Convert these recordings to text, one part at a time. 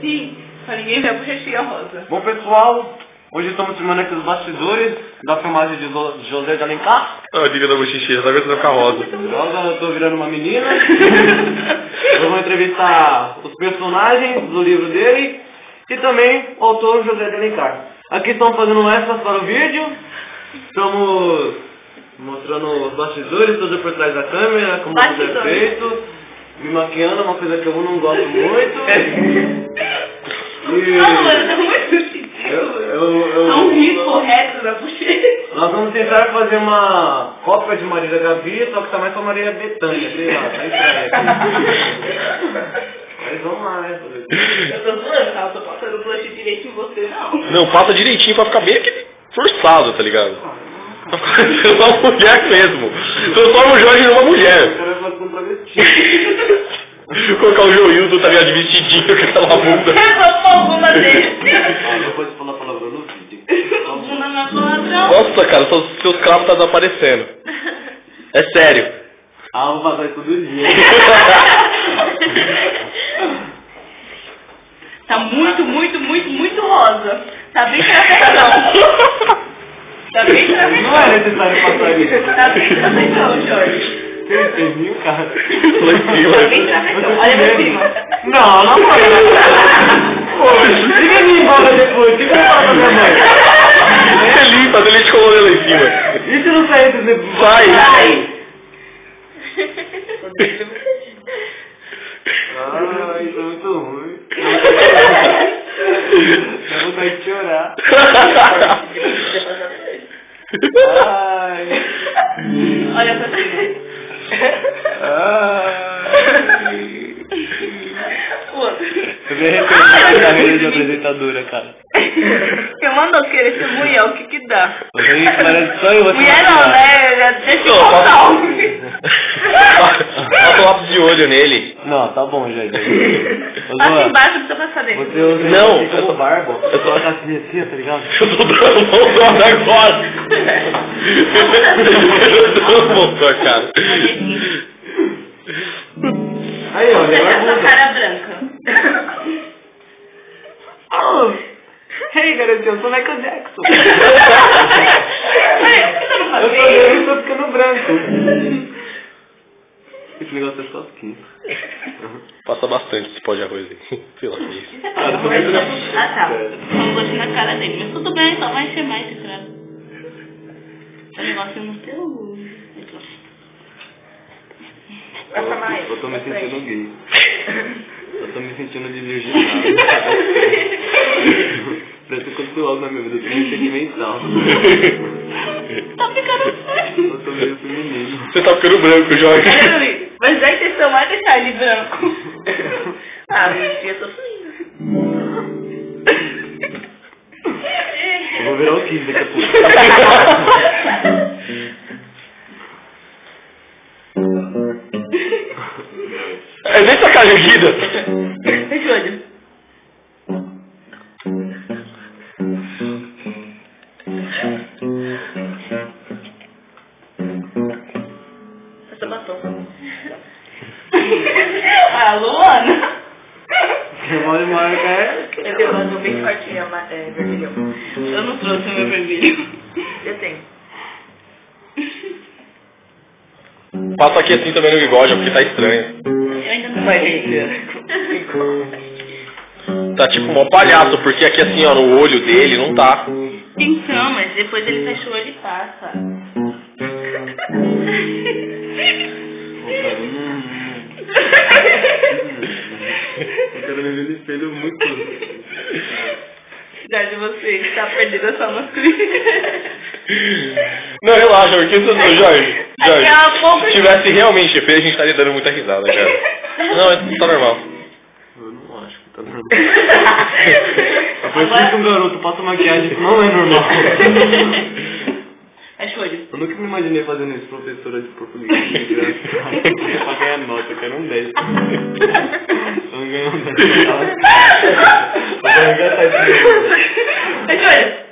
Sim, pra ninguém ver a bochechinha rosa. Bom, pessoal, hoje estamos filmando aqui os bastidores da filmagem de José de Alencar. Ah, diga da bochechinha, só que você vai ficar rosa. Agora eu tô virando uma menina. Vamos entrevistar os personagens do livro dele e também o autor José de Alencar. Aqui estamos fazendo extras para o vídeo. Estamos mostrando os bastidores, tudo por trás da câmera, como tudo é feito. Me maquiando, uma coisa que eu não gosto muito. Não, tá muito ridículo. Há um risco reto na bochecha. Nós vamos tentar fazer uma cópia de Marília Gabi, só que tá mais pra Marília Bethânia, sei lá, tá estranho. Mas vamos lá, né? Eu tô zoando, tá? Eu tô passando o blush direito em você, não. Não, passa direitinho pra ficar bem aquele forçado, tá ligado? Você é uma mulher mesmo. Transforma o Jorge numa mulher. Eu quero fazer um travesti. Colocar o Joildo, tá ligado, de vestidinho com aquela bunda. Eu vou bunda dele. Não pode falar palavrão no vídeo. Bunda na palavrão. Nossa, cara, seus cravos tá desaparecendo. É sério. Ah, vou fazer todo dia. Tá muito rosa. Tá bem travessão. Tá bem travessão. Não é necessário passar isso. Tá bem travessão, Jorge. Você entendeu, cara? Lá em cima. Tá bem travessão. Olha pra cima. Não pode. Pô, fica me embora depois. O que você fala pra minha mãe? Você limpa, do leite colorê lá em cima. E se não sair do... Vai. Ai, isso é muito ruim. Dá vontade de chorar. Ai. Olha pra cima. Eu me arrependo da carreira de apresentadora, cara. Você mandou querer ser mulher, o que dá? Parece só eu vou Mulher não, né? Deixa eu contar Bota o lápis de olho nele. Não, tá bom, já. Passa embaixo, não precisa passar dentro. Você usa Não, eu tô barba. Eu tô assim, tá ligado? Eu tô dando agora. Eu tô dando cara. Aí, ó, Você agora tem essa cara branca. Oh, hey, garotinho, eu sou Michael Jackson. Eu tô vendo e tô ficando branco. Esse negócio é só skin. Passa bastante esse pó de arroz aí. Sei lá o que é isso. Ah, tá. Eu vou na cara dele. Mas tudo bem, só vai encher mais esse cara. O negócio no teu... Eu tô me sentindo gay. Eu tô me sentindo de virgindade. Parece que aconteceu algo na minha vida, eu tô meio sentimental. Tá ficando feio. Eu tô meio feminino. Você tá ficando branco, Jorge. Olha, Luiz, mas a intenção é deixar ele branco. Ah, mentira, eu tô feliz. Eu vou virar o 15 daqui a pouco. É nem sacanagem vida. Fecha o olho. Passa batom. Ah, Luana. Demônio marca é? Eu tenho uma bem fortinha, vermelho. Eu não trouxe o meu vermelho. Eu tenho. Passa aqui assim também no bigode, porque tá estranho. Eu ainda não vai render. Tá tipo mó palhaço, porque aqui assim, ó, no olho dele não tá. Então, mas depois ele fecha o olho e passa. Eu quero me ver no espelho muito. Cuidado de você, ele tá perdendo a sua masculinidade. Não, relaxa, porque isso Jorge. Pouco... Se tivesse realmente efeito, a gente estaria dando muita risada, cara. Não, tá normal. Eu não acho que tá normal. Depois que um garoto passa maquiagem, isso não é normal. Fecha o olho. Eu nunca me imaginei fazendo isso, professora de português. Pra ganhar nota, eu quero um 10. Eu não ganho um 10. Eu vou arregatar esse livro. Fecha o olho.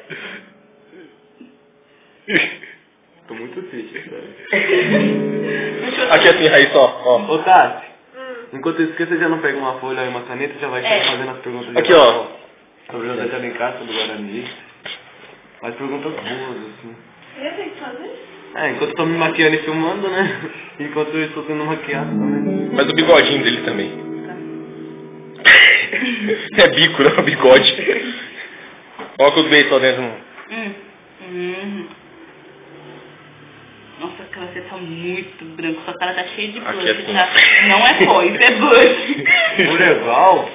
Tô muito triste, cara. Aqui assim, Raíssa, ó. Ô, Tati, Enquanto isso, você já não pega uma folha e uma caneta, já vai fazendo as perguntas. Aqui, ó. Sobre o José de Alencar, sobre o Guarani. Faz perguntas boas, assim. Eu tenho que fazer? Enquanto eu tô me maquiando e filmando, né? Enquanto eu estou sendo maquiado também. Mas o bigodinho dele também. É bico, não é bigode. Coloca os beijos lá dentro. Nossa, cara, você tá muito branco. Sua cara tá cheia de Aqui blush, assim. tá? Não é pó, isso é blush. O legal,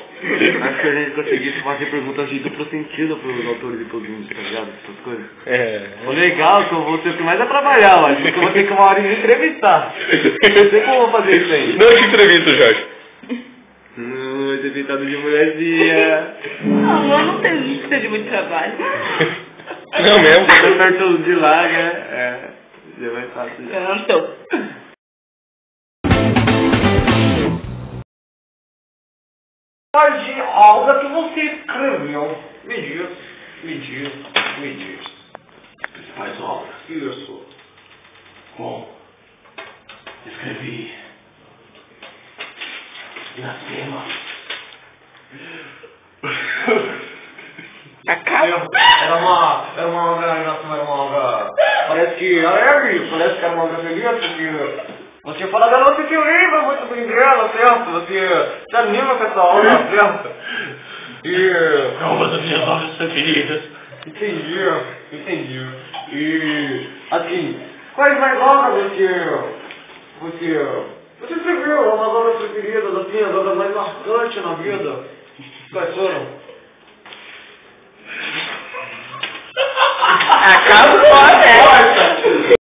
acho que a gente conseguisse fazer perguntas de duplo sentido pros autores e pros índios, tá ligado? Essas coisas. O legal é que eu vou ter que mais trabalhar, eu acho, porque eu vou ter que uma hora de entrevistar. Eu sei como eu vou fazer isso aí. Não te entrevista, Jorge. Vai ser pintado de mulherzinha. Não, eu não tenho que ter de muito trabalho. Não mesmo? Eu perto de lá, né? Já vai estar assim. Eu não estou. Jorge, a obra que você escreveu. Me diz. Principais obras. Isso. Bom, escrevi Iracema. Era uma obra. Parece que alegre, parece que era uma obra feliz, porque você fala dela, você se lembra muito bem dela, certo? Você se anima com essa obra, certo? É uma das minhas obras preferidas. Entendi. E, assim, quais mais obras você escreveu? Umas obras preferidas, assim, as obras mais marcantes na vida? Quais foram? Acaso pode.